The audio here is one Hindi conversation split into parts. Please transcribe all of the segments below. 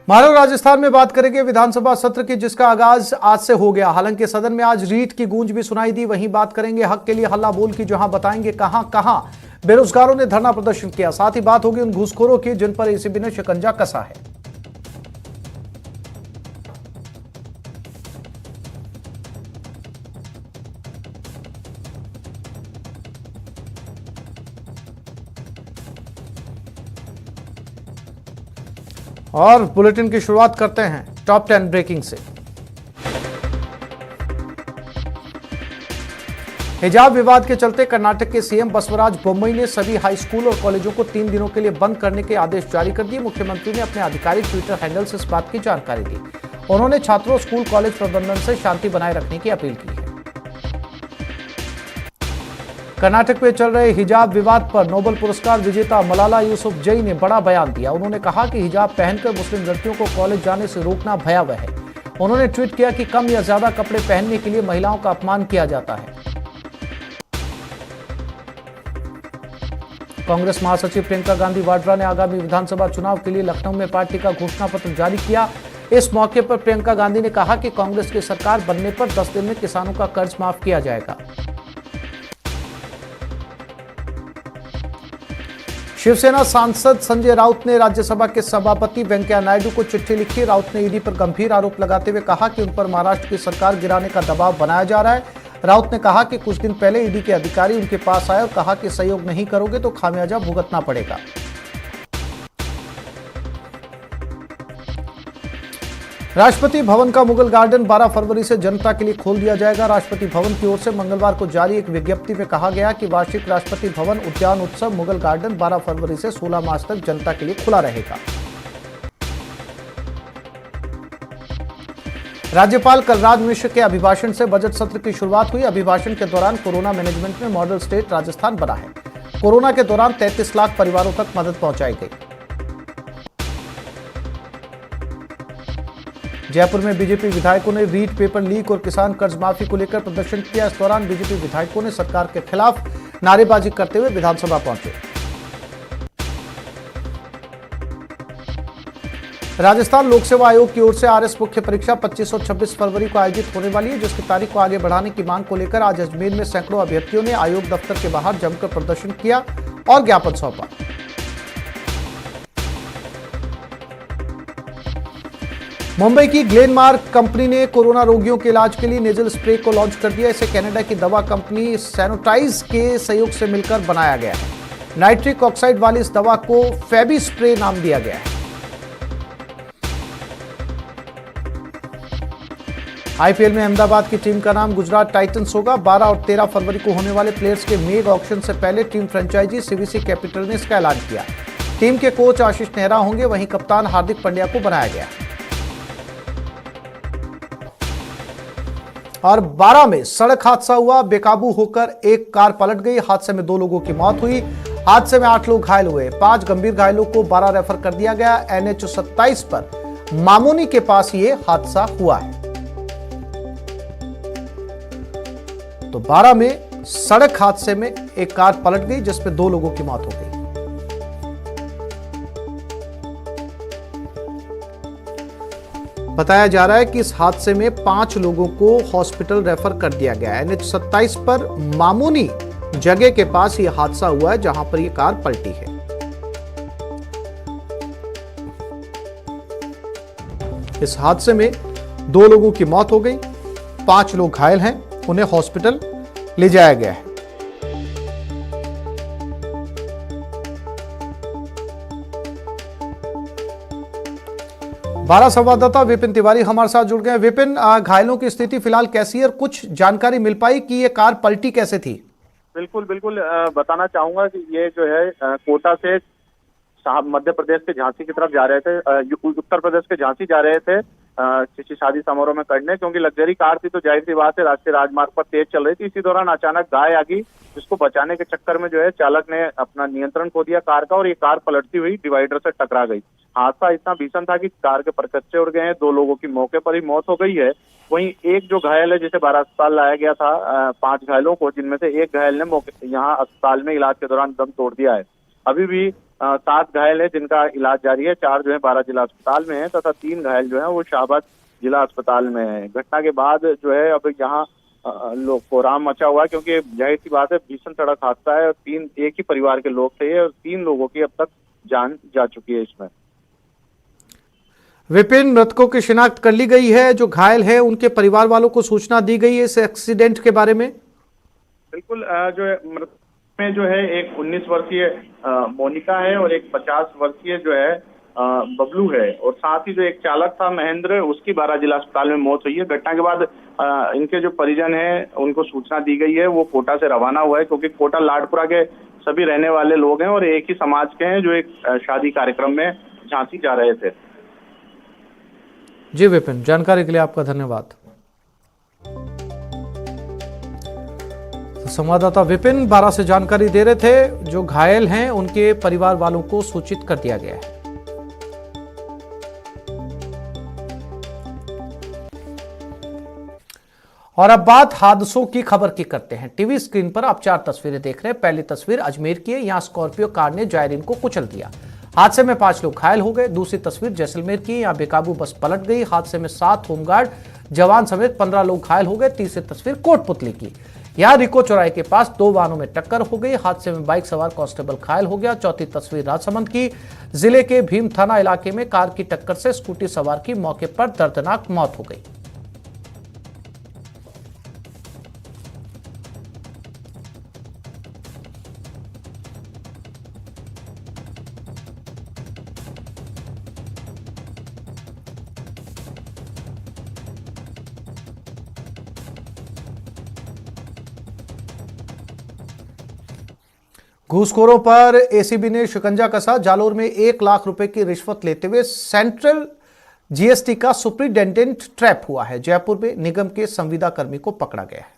मारो राजस्थान में बात करेंगे विधानसभा सत्र की, जिसका आगाज आज से हो गया। हालांकि सदन में आज रीट की गूंज भी सुनाई दी। वहीं बात करेंगे हक के लिए हल्ला बोल की, जहां बताएंगे कहां कहां बेरोजगारों ने धरना प्रदर्शन किया। साथ ही बात होगी उन घूसखोरों की जिन पर एसीबी ने शिकंजा कसा है। और बुलेटिन की शुरुआत करते हैं टॉप 10 ब्रेकिंग से। हिजाब विवाद के चलते कर्नाटक के सीएम बसवराज बोम्मई ने सभी हाई स्कूल और कॉलेजों को 3 दिनों के लिए बंद करने के आदेश जारी कर दिए। मुख्यमंत्री ने अपने आधिकारिक ट्विटर हैंडल से इस बात की जानकारी दी। उन्होंने छात्रों, स्कूल, कॉलेज प्रबंधन से शांति बनाए रखने की अपील की है। कर्नाटक में चल रहे हिजाब विवाद पर नोबेल पुरस्कार विजेता मलाला यूसुफजई ने बड़ा बयान दिया। उन्होंने कहा कि हिजाब पहनकर मुस्लिम लड़कियों को कॉलेज जाने से रोकना भयावह है। उन्होंने ट्वीट किया कि कम या ज्यादा कपड़े पहनने के लिए महिलाओं का अपमान किया जाता है। कांग्रेस महासचिव प्रियंका गांधी वाड्रा ने आगामी विधानसभा चुनाव के लिए लखनऊ में पार्टी का घोषणा पत्र जारी किया। इस मौके पर प्रियंका गांधी ने कहा कि कांग्रेस की सरकार बनने पर 10 दिन में किसानों का कर्ज माफ किया जाएगा। शिवसेना सांसद संजय राउत ने राज्यसभा के सभापति वेंकैया नायडू को चिट्ठी लिखी। राउत ने ईडी पर गंभीर आरोप लगाते हुए कहा कि उन पर महाराष्ट्र की सरकार गिराने का दबाव बनाया जा रहा है। राउत ने कहा कि कुछ दिन पहले ईडी के अधिकारी उनके पास आए और कहा कि सहयोग नहीं करोगे तो खामियाजा भुगतना पड़ेगा। राष्ट्रपति भवन का मुगल गार्डन 12 फरवरी से जनता के लिए खोल दिया जाएगा। राष्ट्रपति भवन की ओर से मंगलवार को जारी एक विज्ञप्ति में कहा गया कि वार्षिक राष्ट्रपति भवन उद्यान उत्सव मुगल गार्डन 12 फरवरी से 16 मार्च तक जनता के लिए खुला रहेगा। राज्यपाल कलराज मिश्र के अभिभाषण से बजट सत्र की शुरुआत हुई। अभिभाषण के दौरान कोरोना मैनेजमेंट में मॉडल स्टेट राजस्थान बना है। कोरोना के दौरान 33 लाख परिवारों तक मदद पहुंचाई गई। जयपुर में बीजेपी विधायकों ने रीट पेपर लीक और किसान कर्ज माफी को लेकर प्रदर्शन किया। इस दौरान बीजेपी विधायकों ने सरकार के खिलाफ नारेबाजी करते हुए विधानसभा पहुंचे। राजस्थान लोक सेवा आयोग की ओर से आरएस मुख्य परीक्षा 25 और 26 फरवरी को आयोजित होने वाली है, जिसकी तारीख को आगे बढ़ाने की मांग को लेकर आज अजमेर में सैकड़ों अभ्यर्थियों ने आयोग दफ्तर के बाहर जमकर प्रदर्शन किया और ज्ञापन सौंपा। मुंबई की ग्लेनमार्क कंपनी ने कोरोना रोगियों के इलाज के लिए नेजल स्प्रे को लॉन्च कर दिया। इसे कनाडा की दवा कंपनी सैनिटाइज के सहयोग से मिलकर बनाया गया है। नाइट्रिक ऑक्साइड वाली इस दवा को फेबी स्प्रे नाम दिया गया है। आईपीएल में अहमदाबाद की टीम का नाम गुजरात टाइटंस होगा। 12 और 13 फरवरी को होने वाले प्लेयर्स के मेगा ऑक्शन से पहले टीम फ्रेंचाइजी सीवीसी कैपिटल ने इसका ऐलान किया। टीम के कोच आशीष नेहरा होंगे, वहीं कप्तान हार्दिक पांड्या को बनाया गया। और 12 में सड़क हादसा हुआ। बेकाबू होकर एक कार पलट गई। हादसे में 2 लोगों की मौत हुई। हादसे में 8 लोग घायल हुए। 5 गंभीर घायलों को 12 रेफर कर दिया गया। NH 27 पर मामूनी के पास ये हादसा हुआ है। तो 12 में सड़क हादसे में एक कार पलट गई, जिसमें 2 लोगों की मौत हो गई। बताया जा रहा है कि इस हादसे में 5 लोगों को हॉस्पिटल रेफर कर दिया गया है। NH 27 पर मामूनी जगह के पास यह हादसा हुआ है, जहां पर यह कार पलटी है। इस हादसे में 2 लोगों की मौत हो गई, 5 लोग घायल हैं, उन्हें हॉस्पिटल ले जाया गया है। बारह संवाददाता विपिन तिवारी हमारे साथ जुड़ गए। विपिन, घायलों की स्थिति फिलहाल कैसी है और कुछ जानकारी मिल पाई कि ये कार पलटी कैसे थी? बिल्कुल बिल्कुल बताना चाहूंगा कि ये जो है कोटा से मध्य प्रदेश के झांसी की तरफ जा रहे थे, उत्तर प्रदेश के झांसी जा रहे थे किसी शादी समारोह में करने, क्योंकि लग्जरी कार थी तो जाहिर सी बात है राष्ट्रीय राजमार्ग पर तेज चल रही थी। इसी दौरान अचानक गाय आ गई, जिसको बचाने के चक्कर में जो है चालक ने अपना नियंत्रण खो दिया कार का और ये कार पलटती हुई डिवाइडर से टकरा गई। हादसा इतना भीषण था कि कार के परकच्चे उड़ गए हैं, 2 लोगों की मौके पर ही मौत हो गई है। वहीं एक जो घायल है, जिसे बारह अस्पताल लाया गया था 5 घायलों को, जिनमें से एक घायल ने यहाँ अस्पताल में इलाज के दौरान दम तोड़ दिया है। अभी भी 7 घायल है जिनका इलाज जारी है। 4 जो है 12 जिला अस्पताल में है तथा 3 घायल जो है वो शाहबाद जिला अस्पताल में है। घटना के बाद जो है अब यहाँ लोग कोहराम मचा हुआ है, क्योंकि जाहिर सी बात है भीषण सड़क हादसा है और 3 एक ही परिवार के लोग थे और 3 लोगों की अब तक जान जा चुकी है इसमें। विपिन, मृतकों की शिनाख्त कर ली गई है, जो घायल है उनके परिवार वालों को सूचना दी गई है इस एक्सीडेंट के बारे में? बिल्कुल, जो है मृत में जो है एक 19 वर्षीय मोनिका है और एक 50 वर्षीय जो है बबलू है, और साथ ही जो एक चालक था महेंद्र, उसकी 12 जिला अस्पताल में मौत हुई है। घटना के बाद इनके जो परिजन हैं उनको सूचना दी गई है, वो कोटा से रवाना हुआ है, क्योंकि कोटा लाडपुरा के सभी रहने वाले लोग हैं और एक ही समाज के हैं जो एक शादी कार्यक्रम में झांसी जा रहे थे। जी विपिन, जानकारी के लिए आपका धन्यवाद। संवाददाता विपिन 12 से जानकारी दे रहे थे, जो घायल हैं उनके परिवार वालों को सूचित कर दिया गया है। और अब बात हादसों की खबर की करते हैं। टीवी स्क्रीन पर आप 4 तस्वीरें देख रहे हैं। पहली तस्वीर अजमेर की है, यहां स्कॉर्पियो कार ने जायरीन को कुचल दिया। हादसे में 5 लोग घायल हो गए। दूसरी तस्वीर जैसलमेर की, यहां बेकाबू बस पलट गई। हादसे में 7 होमगार्ड जवान समेत 15 लोग घायल हो गए। तीसरी तस्वीर कोटपुतली की, यहां रिको चौराहे के पास 2 वाहनों में टक्कर हो गई। हादसे में बाइक सवार कांस्टेबल घायल हो गया। चौथी तस्वीर राजसमंद की, जिले के भीम थाना इलाके में कार की टक्कर से स्कूटी सवार की मौके पर दर्दनाक मौत हो गई। घूसखोरों पर एसीबी ने शिकंजा कसा। जालोर में 1 लाख रुपए की रिश्वत लेते हुए सेंट्रल जीएसटी का सुपरिटेंडेंट ट्रैप हुआ है। जयपुर में निगम के संविदा कर्मी को पकड़ा गया है।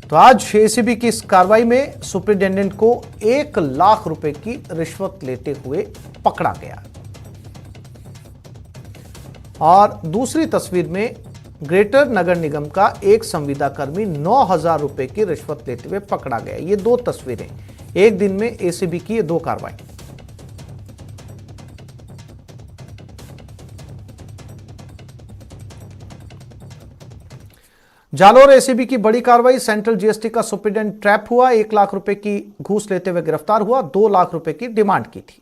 तो आज एसीबी की इस कार्रवाई में सुपरिटेंडेंट को 1 लाख रुपए की रिश्वत लेते हुए पकड़ा गया। और दूसरी तस्वीर में ग्रेटर नगर निगम का एक संविदा कर्मी 9,000 रुपए की रिश्वत लेते हुए पकड़ा गया। ये 2 तस्वीरें, एक दिन में एसीबी की ये 2 कार्रवाई। जालोर एसीबी की बड़ी कार्रवाई, सेंट्रल जीएसटी का सुपरिटेंडेंट ट्रैप हुआ। 1 लाख रुपए की घूस लेते हुए गिरफ्तार हुआ। 2 लाख रुपए की डिमांड की थी।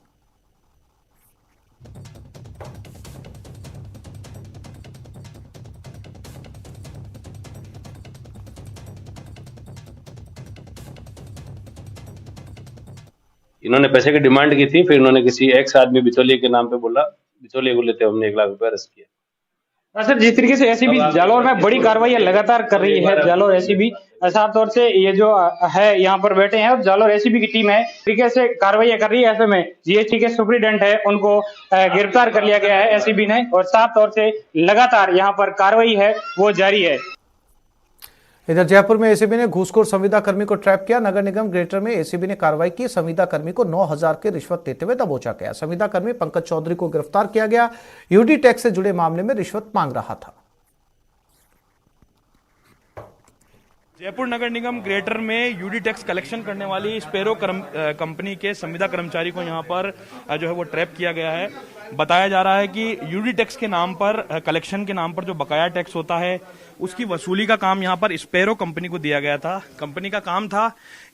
इन्होंने पैसे की डिमांड की थी, फिर इन्होंने किसी एक्स आदमी बिचौलिए के नाम पे बोला, बिचौलिए को लेते हमने 1 लाख रुपए अरेस्ट किया। सर, जिस तरीके से एसीबी जालौर में बड़ी कार्रवाई लगातार कर रही है, जालौर एसीबी साफ तौर से ये जो है यहाँ पर बैठे हैं, जालौर एसीबी की टीम है, तरीके से कार्रवाई कर रही है। ऐसे में जीएसटी के सुपरिटेंडेंट है उनको गिरफ्तार कर लिया गया है एसीबी ने, और साफ तौर से लगातार यहाँ पर कार्रवाई है वो जारी है। इधर जयपुर में एसीबी ने घूसखोर संविदा कर्मी को ट्रैप किया। नगर निगम ग्रेटर में एसीबी ने कार्रवाई की। संविदा कर्मी को 9,000 की रिश्वत देते हुए दबोचा गया। संविदा कर्मी पंकज चौधरी को गिरफ्तार किया गया। यूडी टैक्स से जुड़े मामले में रिश्वत मांग रहा था। जयपुर नगर निगम ग्रेटर में यूडी टैक्स कलेक्शन करने वाली स्पेरो कंपनी के संविदा कर्मचारी को यहां पर जो है वो ट्रैप किया गया है। बताया जा रहा है कि यूडी टैक्स के नाम पर, कलेक्शन के नाम पर जो बकाया टैक्स होता है उसकी वसूली का काम यहां पर स्पेरो कंपनी को दिया गया था। कंपनी का काम था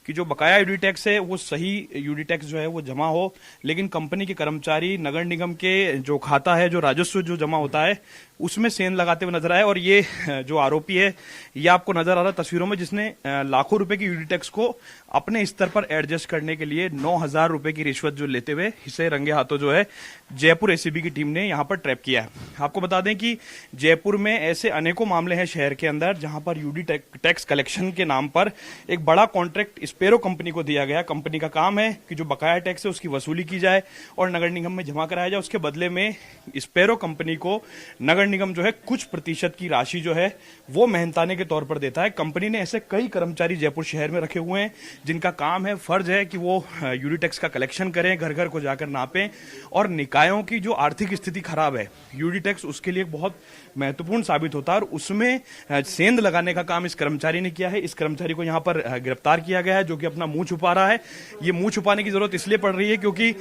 कि जो बकाया यूडी टैक्स है वो सही यूडी टैक्स जो है वो जमा हो, लेकिन कंपनी के कर्मचारी नगर निगम के जो खाता है, जो राजस्व जो जमा होता है, उसमें सेंध लगाते हुए नजर आए। और ये जो आरोपी है, ये आपको नजर आ रहा तस्वीरों में, जिसने लाखों रुपए की यूडी टैक्स को अपने स्तर पर एडजस्ट करने के लिए 9,000 रुपए की रिश्वत जो लेते हुए इसे रंगे हाथों जो है जयपुर एसीबी की टीम ने यहां पर ट्रैप किया है। आपको बता दें कि जयपुर में ऐसे अनेकों मामले हैं शहर के अंदर जहां पर यूडी टैक्स कलेक्शन के नाम पर एक बड़ा कॉन्ट्रैक्ट स्पेरो कंपनी को दिया गया। कंपनी का काम है कि जो बकाया टैक्स है उसकी वसूली की जाए और नगर निगम में जमा कराया जाए। उसके बदले में स्पेरो कंपनी को नगर निगम जो है कुछ प्रतिशत की राशि जो है वो मेहनताने के तौर पर देता है। कंपनी ने ऐसे कई कर्मचारी जयपुर शहर में रखे हुए हैं जिनका काम है, फर्ज है कि वो यूडी टैक्स का कलेक्शन करें, घर घर को जाकर नापें। और निकायों की जो आर्थिक स्थिति खराब है, यूडी टैक्स उसके लिए बहुत महत्वपूर्ण साबित होता है और उसमें सेंध लगाने का काम इस कर्मचारी ने किया है। इस कर्मचारी को यहाँ पर गिरफ्तार किया गया है, जो कि अपना मुंह छुपा रहा है। ये मुंह छुपाने की जरूरत इसलिए पड़ रही है क्योंकि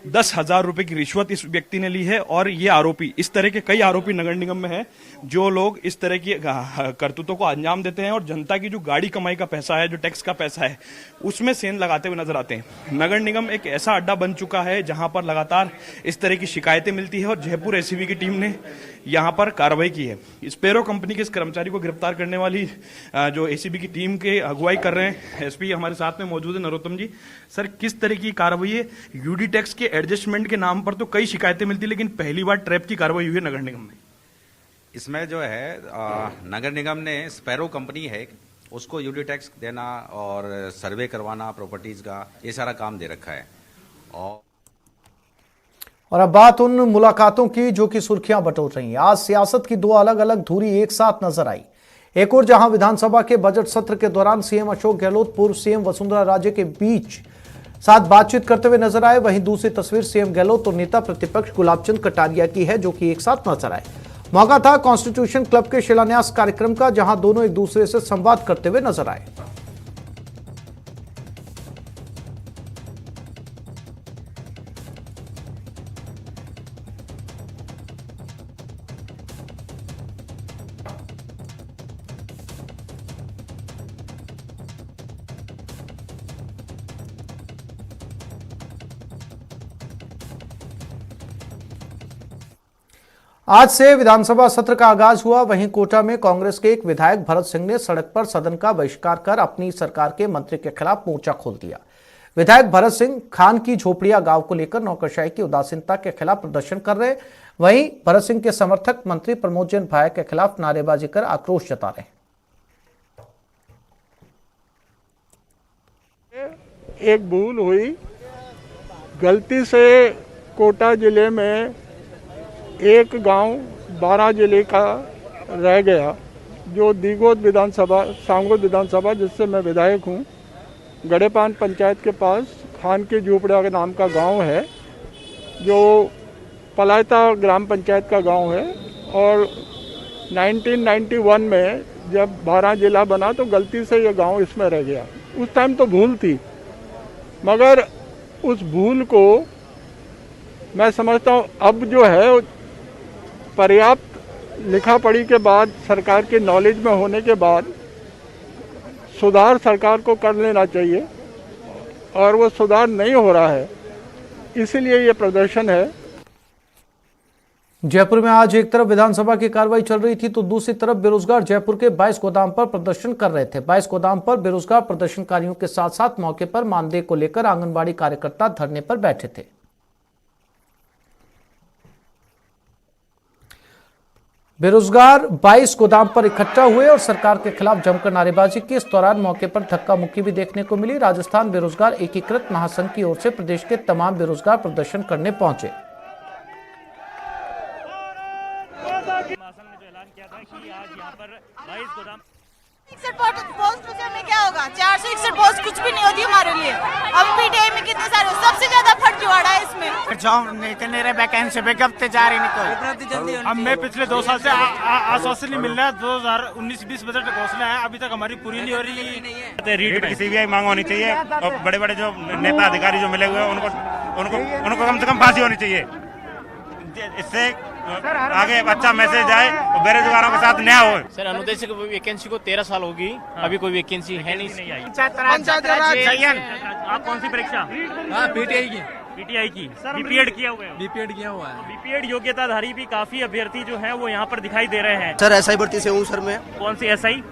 10,000 रुपए की रिश्वत इस व्यक्ति ने ली है। और ये आरोपी, इस तरह के कई आरोपी नगर निगम में है जो लोग इस तरह की करतूतों को अंजाम देते हैं और जनता की जो गाड़ी कमाई का पैसा है, जो टैक्स का पैसा है, उसमें सेंध लगाते हुए नजर आते हैं। नगर निगम एक ऐसा अड्डा बन चुका है जहां पर लगातार इस तरह की शिकायतें मिलती है और जयपुर एसीबी की टीम ने यहां पर कार्रवाई की है। स्पेरो कंपनी के इस कर्मचारी को गिरफ्तार करने वाली जो एसीबी की टीम के अगुवाई कर रहे हैं एसपी हमारे साथ में मौजूद है नरोत्तम जी। सर, किस तरह की कार्रवाई है? यूडी टैक्स के एडजस्टमेंट के नाम पर तो कई शिकायतें मिलती, लेकिन पहली बार ट्रैप की कार्रवाई हुई है नगर निगम में। इसमें जो है नगर निगम ने स्पैरो कंपनी है, उसको यूडी टैक्स देना और सर्वे करवाना प्रॉपर्टीज का, ये सारा काम दे रखा है। और अब बात उन मुलाकातों की जो कि सुर्खियां बटोर रही हैं। आज सियासत की दो अलग अलग धुरी एक साथ नजर आई। एक और जहां विधानसभा के बजट सत्र के दौरान सीएम अशोक गहलोत पूर्व सीएम वसुंधरा राजे के बीच साथ बातचीत करते हुए नजर आए, वहीं दूसरी तस्वीर सीएम गहलोत और नेता प्रतिपक्ष गुलाबचंद कटारिया की है, जो कि एक साथ नजर आए। मौका था कॉन्स्टिट्यूशन क्लब के शिलान्यास कार्यक्रम का, जहां दोनों एक दूसरे से संवाद करते हुए नजर आए। आज से विधानसभा सत्र का आगाज हुआ। वहीं कोटा में कांग्रेस के एक विधायक भरत सिंह ने सड़क पर सदन का बहिष्कार कर अपनी सरकार के मंत्री के खिलाफ मोर्चा खोल दिया। विधायक भरत सिंह खान की झोपड़िया गांव को लेकर नौकरशाही की उदासीनता के खिलाफ प्रदर्शन कर रहे। वहीं भरत सिंह के समर्थक मंत्री प्रमोद जैन भाया के खिलाफ नारेबाजी कर आक्रोश जता रहे। एक भूल हुई, गलती से कोटा जिले में एक गांव 12 जिले का रह गया, जो दीगोद विधानसभा, सांगोद विधानसभा, जिससे मैं विधायक हूं। गड़ेपान पंचायत के पास खान की झोपड़िया के नाम का गांव है, जो पलायता ग्राम पंचायत का गांव है। और 1991 में जब 12 जिला बना तो गलती से ये गांव इसमें रह गया। उस टाइम तो भूल थी, मगर उस भूल को मैं समझता हूँ अब जो है पर्याप्त लिखा पढ़ी के बाद, सरकार के नॉलेज में होने के बाद सुधार सरकार को कर लेना चाहिए, और वो सुधार नहीं हो रहा है, इसीलिए ये प्रदर्शन है। जयपुर में आज एक तरफ विधानसभा की कार्रवाई चल रही थी तो दूसरी तरफ बेरोजगार जयपुर के 22 गोदाम पर प्रदर्शन कर रहे थे। 22 गोदाम पर बेरोजगार प्रदर्शनकारियों के साथ साथ मौके पर मानदेय को लेकर आंगनबाड़ी कार्यकर्ता धरने पर बैठे थे। बेरोजगार 22 गोदाम पर इकट्ठा हुए और सरकार के खिलाफ जमकर नारेबाजी की। इस दौरान मौके पर धक्का मुक्की भी देखने को मिली। राजस्थान बेरोजगार एकीकृत महासंघ की ओर से प्रदेश के तमाम बेरोजगार प्रदर्शन करने पहुंचे। पोस्ट में क्या होगा? 461 पोस्ट कुछ भी नहीं होती हमारे लिए। अब पीटीआई में कितने सारे, सबसे ज्यादा फर्जीवाड़ा है इसमें। जॉब इतने वैकेंसी पे कब तैयार ही निकल। अब मैं पिछले 2 साल से आश्वासन नहीं मिल रहा है। 2019-20 बजट घोषणा है, अभी तक हमारी पूरी नहीं हो रही। रीट की सीबीआई मांग होनी चाहिए, और बड़े बड़े जो नेता अधिकारी जो मिले हुए हैं उनको कम से कम फांसी होनी चाहिए। इससे आगे अच्छा मैसेज आए और बेरोजगारों के साथ न्याय हो। सर, अनुदेशक वैकेंसी को 13 साल होगी, अभी कोई वैकेंसी है नहीं आई। आप कौन सी परीक्षा? पीटीआई की बीपीएड किया हुआ है। बीपीएड योग्यताधारी भी काफी अभ्यर्थी जो है वो यहाँ पर दिखाई दे रहे हैं। सर एसआई भर्ती से हूँ सर मैं। कौन सी एसआई?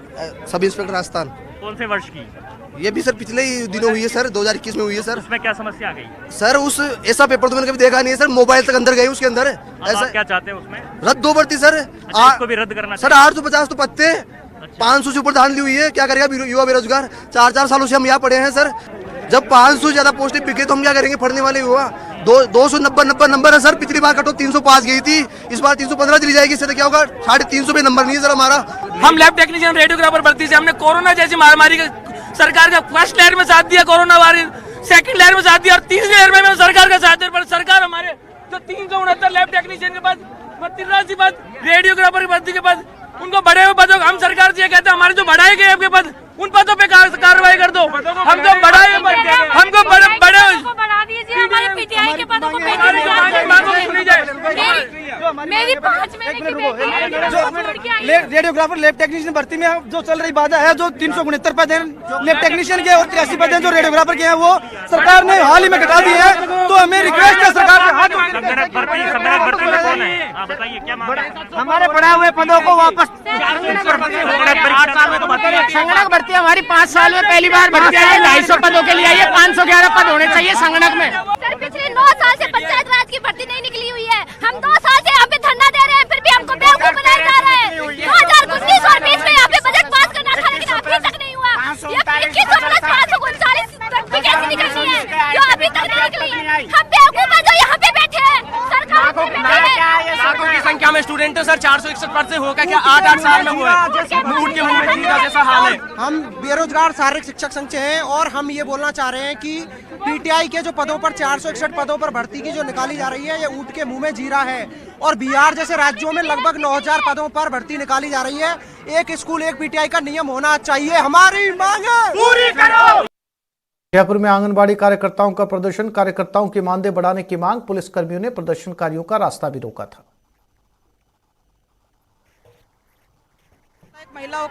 Sub inspector Rajasthan. कौन से वर्ष की? ये भी सर पिछले ही दिनों हुई है सर, 2021 में हुई है सर। उसमें क्या समस्या आ गई? सर उस ऐसा पेपर तो मैंने कभी देखा नहीं है सर, मोबाइल तक अंदर गए उसके अंदर। ऐसा क्या चाहते हैं उसमें? रद्द दो भर्ती सर। इसको भी रद्द करना सर। 850 तो पत्ते, 500 से ऊपर धान ली हुई है। क्या करेगा युवा बेरोजगार? 4 सालों से हम यहाँ पढ़े हैं सर। जब 500 ज्यादा पोस्टें बिके तो हम क्या करेंगे पढ़ने वाले युवा? 290 नंबर है सर। पिछली बार कटो 300 पास गई थी, इस बार 315 चली जाएगी। इससे क्या होगा? 350 पे नंबर नहीं है सर हमारा। हम लैब टेक्नीशियन रेडियोग्राफर भर्ती से हमने कोरोना जैसी महामारी का सरकार का फर्स्ट लहर में साथ दिया, कोरोना वायरस सेकंड लहर में साथ दिया, और तीसरी लहर में सरकार का साथ दिया। पर सरकार हमारे जो 369 लैब टेक्नीशियन के पास, 32 के बाद रेडियोग्राफर की भर्ती के बाद उनको बढ़े हुए पदों, हम सरकार से ये कहते हैं हमारे जो बढ़ाए गए आपके पद, उन पदों पे कार्रवाई कर दो। हम जो बढ़ाए, हमको बड़े बढ़ा दीजिए, हमारे पीटीआई के पदों को मेरी 5 महीने की बेटी है। रेडियोग्राफर लैब टेक्नीशियन भर्ती में जो चल रही बाधा है, जो 369 पद हैं लैब टेक्नीशियन के और 83 पद हैं जो रेडियोग्राफर के हैं, वो सरकार ने हाल ही में घटा दिए हैं। तो हमें रिक्वेस्ट है सरकार से, हमारे बढ़ाए हुए पदों को वापस। संगणक भर्ती हमारी 5 साल में पहली बार भर्ती आई है। 250 पदों के लिए आई है, 511 पद होने चाहिए संगणक में। सर पिछले 9 साल से पंचायत राज की भर्ती नहीं निकली हुई है। हम 2 साल से यहाँ पे धरना दे रहे हैं, फिर भी हमको बेवकूफ बनाया जा रहा है। 2019 और 20 में यहाँ पे बजट पास करना था, लेकिन अभी तक नहीं हुआ। ये 2100 प्लस 539 तक कैसे निकलनी है जो अभी तक नहीं निकली। हम बेवकूफ है जो यहाँ पे बैठे हैं। लाखों की संख्या में स्टूडेंट है सर, 461 पद से होगा क्या 8 साल में हुआ है, जैसा हाल है। हम बेरोजगार शारीरिक शिक्षक संघ से हैं और हम ये बोलना चाह रहे हैं कि पीटीआई के जो पदों पर 461 पदों पर भर्ती की जो निकाली जा रही है, ये ऊंट के मुंह में जीरा है। और बिहार जैसे राज्यों में लगभग 9000 पदों पर भर्ती निकाली जा रही है। एक स्कूल एक पीटीआई का नियम होना चाहिए। हमारी मांगे पूरी करो। जयपुर में आंगनबाड़ी कार्यकर्ताओं का प्रदर्शन, कार्यकर्ताओं की मानदेय बढ़ाने की मांग, पुलिसकर्मियों ने प्रदर्शनकारियों का रास्ता भी रोका था।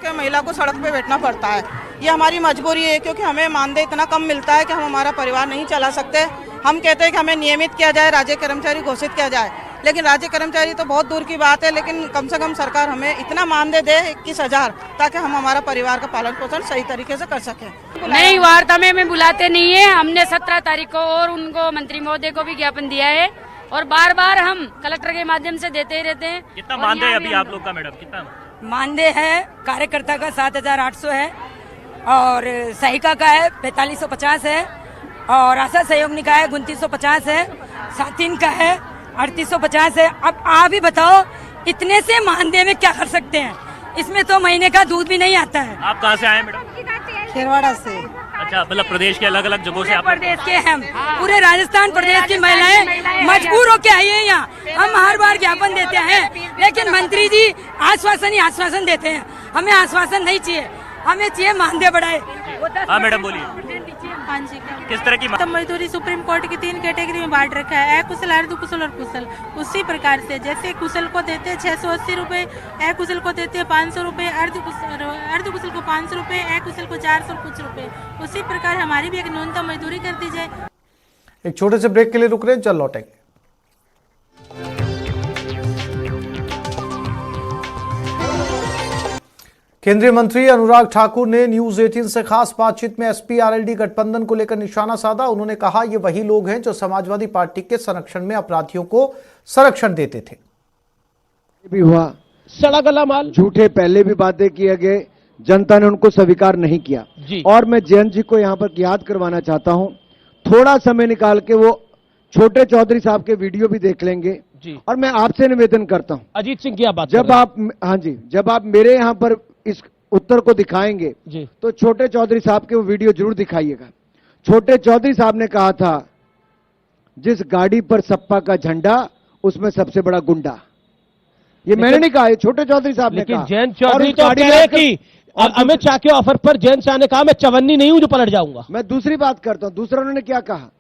महिला को सड़क पे बैठना पड़ता है, ये हमारी मजबूरी है, क्योंकि हमें मानदेय इतना कम मिलता है कि हम हमारा परिवार नहीं चला सकते। हम कहते हैं कि हमें नियमित किया जाए, राज्य कर्मचारी घोषित किया जाए, लेकिन राज्य कर्मचारी तो बहुत दूर की बात है, लेकिन कम से कम सरकार हमें इतना मानदेय दे 21,000, ताकि हम हमारा परिवार का पालन पोषण सही तरीके से कर सकें। नहीं, वार्ता में बुलाते नहीं है। हमने 17 तारीख को और उनको मंत्री महोदय को भी ज्ञापन दिया है और बार बार हम कलेक्टर के माध्यम से देते ही रहते हैं। कितना मानदेय अभी आप लोग का मैडम, कितना मानदेय है? कार्यकर्ता का 7,800 है और सहायिका का है 4550 है और आशा सहयोगिनी का है 2950 है, साथिन का है 3850 है। अब आप ही बताओ इतने से मानदेय में क्या कर सकते हैं? इसमें तो महीने का दूध भी नहीं आता है। आप कहाँ से आए मैडम? खेरवाड़ा से। अच्छा, मतलब प्रदेश के अलग अलग जगहों से आप? प्रदेश के हम पूरे राजस्थान प्रदेश की महिलाएं मजबूर होके आई है यहाँ। हम हर बार ज्ञापन देते हैं, लेकिन मंत्री जी आश्वासन ही आश्वासन देते हैं। हमें आश्वासन नहीं चाहिए, हमें चाहिए मानदेय बढ़ाए। हाँ मैडम बोलिए। हाँ जी, किस तरह की मजदूरी सुप्रीम कोर्ट की 3 कैटेगरी में बांट रखा है, अकुशल, अर्धकुशल और कुशल। उसी प्रकार से जैसे कुशल को देते हैं 680 रुपए, अकुशल को देते हैं 500 रुपए, अर्धकुशल को 500 रुपए, अकुशल को 400 कुछ रुपए, उसी प्रकार हमारी भी एक न्यूनतम मजदूरी कर दी जाए। एक छोटे से ब्रेक के लिए रुक रहे हैं, चल लौटेंगे। केंद्रीय मंत्री अनुराग ठाकुर ने न्यूज 18 से खास बातचीत में एसपी आरएलडी गठबंधन को लेकर निशाना साधा। उन्होंने कहा ये वही लोग हैं जो समाजवादी पार्टी के संरक्षण में अपराधियों को संरक्षण देते थे। भी हुआ सड़ा गला माल, झूठे पहले भी वादे किए गए, जनता ने उनको स्वीकार नहीं किया। और मैं जयंत जी को यहाँ पर याद करवाना चाहता हूँ, थोड़ा समय निकाल के वो छोटे चौधरी साहब के वीडियो भी देख लेंगे। और मैं आपसे निवेदन करता हूँ, अजीत सिंह क्या बात, जब आप, हाँ जी, जब आप मेरे यहाँ पर इस उत्तर को दिखाएंगे तो छोटे चौधरी साहब के वो वीडियो जरूर दिखाइएगा। छोटे चौधरी साहब ने कहा था जिस गाड़ी पर सपा का झंडा उसमें सबसे बड़ा गुंडा। ये मैंने नहीं कहा, ये छोटे चौधरी साहब ने कहा। जयंत चौधरी तो कहे कि अमित शाह के ऑफर पर जयंत शाह ने कहा मैं चवन्नी नहीं हूं जो पलट जाऊंगा। मैं दूसरी बात करता हूं, दूसरा उन्होंने क्या कहा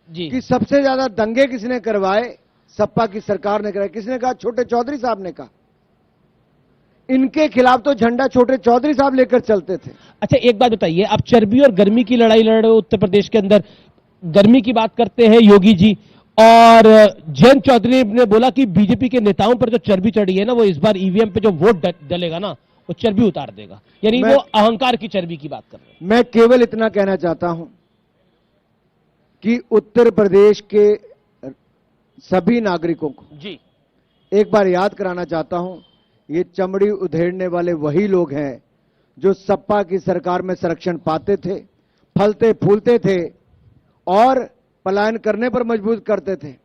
कि सबसे ज्यादा दंगे किसने करवाए, सपा की सरकार ने कराए। किसने कहा? छोटे चौधरी साहब ने कहा। इनके खिलाफ तो झंडा छोटे चौधरी साहब लेकर चलते थे। अच्छा एक बात बताइए, आप चर्बी और गर्मी की लड़ाई लड़ रहे हो उत्तर प्रदेश के अंदर, गर्मी की बात करते हैं योगी जी, और जयंत चौधरी ने बोला कि बीजेपी के नेताओं पर जो चर्बी चढ़ी है ना, वो इस बार ईवीएम पे जो वोट डलेगा ना वो चर्बी उतार देगा, यानी वो अहंकार की चर्बी की बात कर रहे हैं। मैं केवल इतना कहना चाहता हूं कि उत्तर प्रदेश के सभी नागरिकों को जी एक बार याद कराना चाहता हूं, ये चमड़ी उधेड़ने वाले वही लोग हैं जो सपा की सरकार में संरक्षण पाते थे, फलते फूलते थे और पलायन करने पर मजबूर करते थे,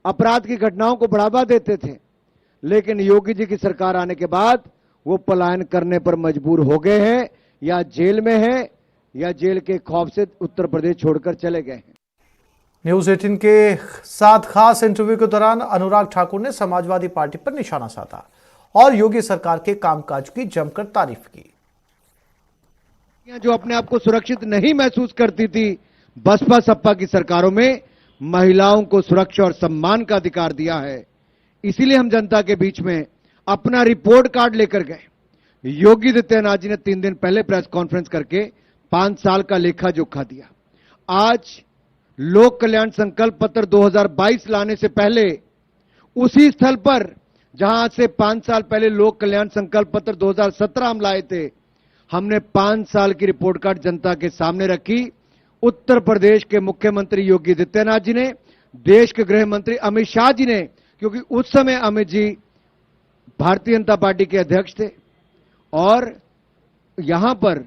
अपराध की घटनाओं को बढ़ावा देते थे। लेकिन योगी जी की सरकार आने के बाद वो पलायन करने पर मजबूर हो गए हैं, या जेल में हैं या जेल के खौफ से उत्तर प्रदेश छोड़कर चले गए हैं। न्यूज 18 के साथ खास इंटरव्यू के दौरान अनुराग ठाकुर ने समाजवादी पार्टी पर निशाना साधा और योगी सरकार के कामकाज की जमकर तारीफ की। जो अपने आप को सुरक्षित नहीं महसूस करती थी, बसपा सपा की सरकारों में महिलाओं को सुरक्षा और सम्मान का अधिकार दिया है। इसीलिए हम जनता के बीच में अपना रिपोर्ट कार्ड लेकर गए। योगी आदित्यनाथ जी ने 3 दिन पहले प्रेस कॉन्फ्रेंस करके 5 साल का लेखा जोखा दिया। आज लोक कल्याण संकल्प पत्र 2022 लाने से पहले उसी स्थल पर जहां से 5 साल पहले लोक कल्याण संकल्प पत्र 2017 हम लाए थे, हमने 5 साल की रिपोर्ट कार्ड जनता के सामने रखी। उत्तर प्रदेश के मुख्यमंत्री योगी आदित्यनाथ जी ने, देश के गृह मंत्री अमित शाह जी ने, क्योंकि उस समय अमित जी भारतीय जनता पार्टी के अध्यक्ष थे, और यहां पर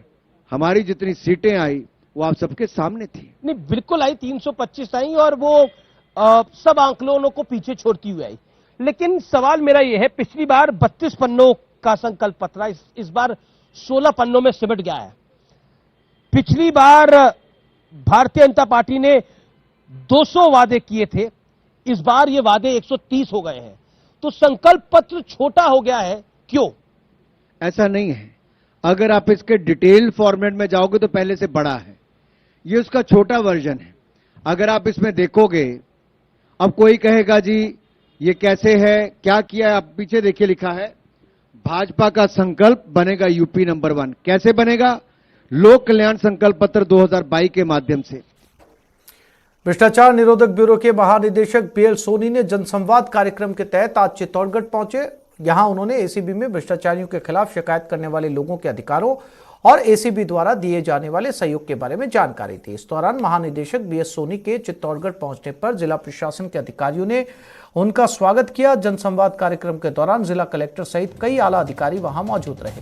हमारी जितनी सीटें आई वो आप सबके सामने थी। नहीं, बिल्कुल आई, 325 आई और वो सब आंकड़ों को पीछे छोड़ती हुई आई। लेकिन सवाल मेरा यह है, पिछली बार 32 पन्नों का संकल्प पत्र, इस बार 16 पन्नों में सिमट गया है। पिछली बार भारतीय जनता पार्टी ने 200 वादे किए थे, इस बार ये वादे 130 हो गए हैं। तो संकल्प पत्र छोटा हो गया है, क्यों? ऐसा नहीं है, अगर आप इसके डिटेल फॉर्मेट में जाओगे तो पहले से बड़ा है, ये उसका छोटा वर्जन है। अगर आप इसमें देखोगे, अब कोई कहेगा जी ये कैसे है, क्या किया है, आप पीछे देखिए लिखा है भाजपा का संकल्प बनेगा यूपी नंबर 1। कैसे बनेगा? लोक कल्याण संकल्प पत्र 2022 के माध्यम से। भ्रष्टाचार निरोधक ब्यूरो के महानिदेशक बीएल सोनी ने जनसंवाद कार्यक्रम के तहत आज चित्तौड़गढ़ पहुंचे। यहां उन्होंने एसीबी में भ्रष्टाचारियों के खिलाफ शिकायत करने वाले लोगों के अधिकारों और एसीबी द्वारा दिए जाने वाले सहयोग के बारे में जानकारी दी। इस दौरान महानिदेशक बीएस सोनी के चित्तौड़गढ़ पहुंचने पर जिला प्रशासन के अधिकारियों ने उनका स्वागत किया। जनसंवाद कार्यक्रम के दौरान जिला कलेक्टर सहित कई आला अधिकारी वहां मौजूद रहे।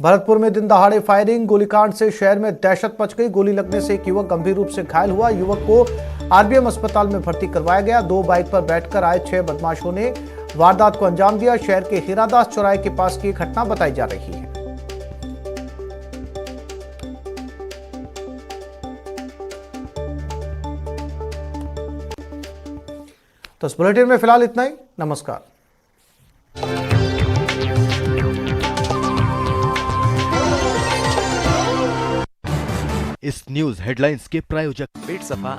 भरतपुर में दिन दहाड़े फायरिंग, गोलीकांड से शहर में दहशत मच गई। गोली लगने से एक युवक गंभीर रूप से घायल हुआ। युवक को आरबीएम अस्पताल में भर्ती करवाया गया। 2 बाइक पर बैठकर आए 6 बदमाशों ने वारदात को अंजाम दिया। शहर के हीरादास चौराहे के पास की घटना बताई जा रही है। तो इस बुलेटिन में फिलहाल इतना ही। नमस्कार। इस न्यूज हेडलाइंस के प्रायोजक पेट सफा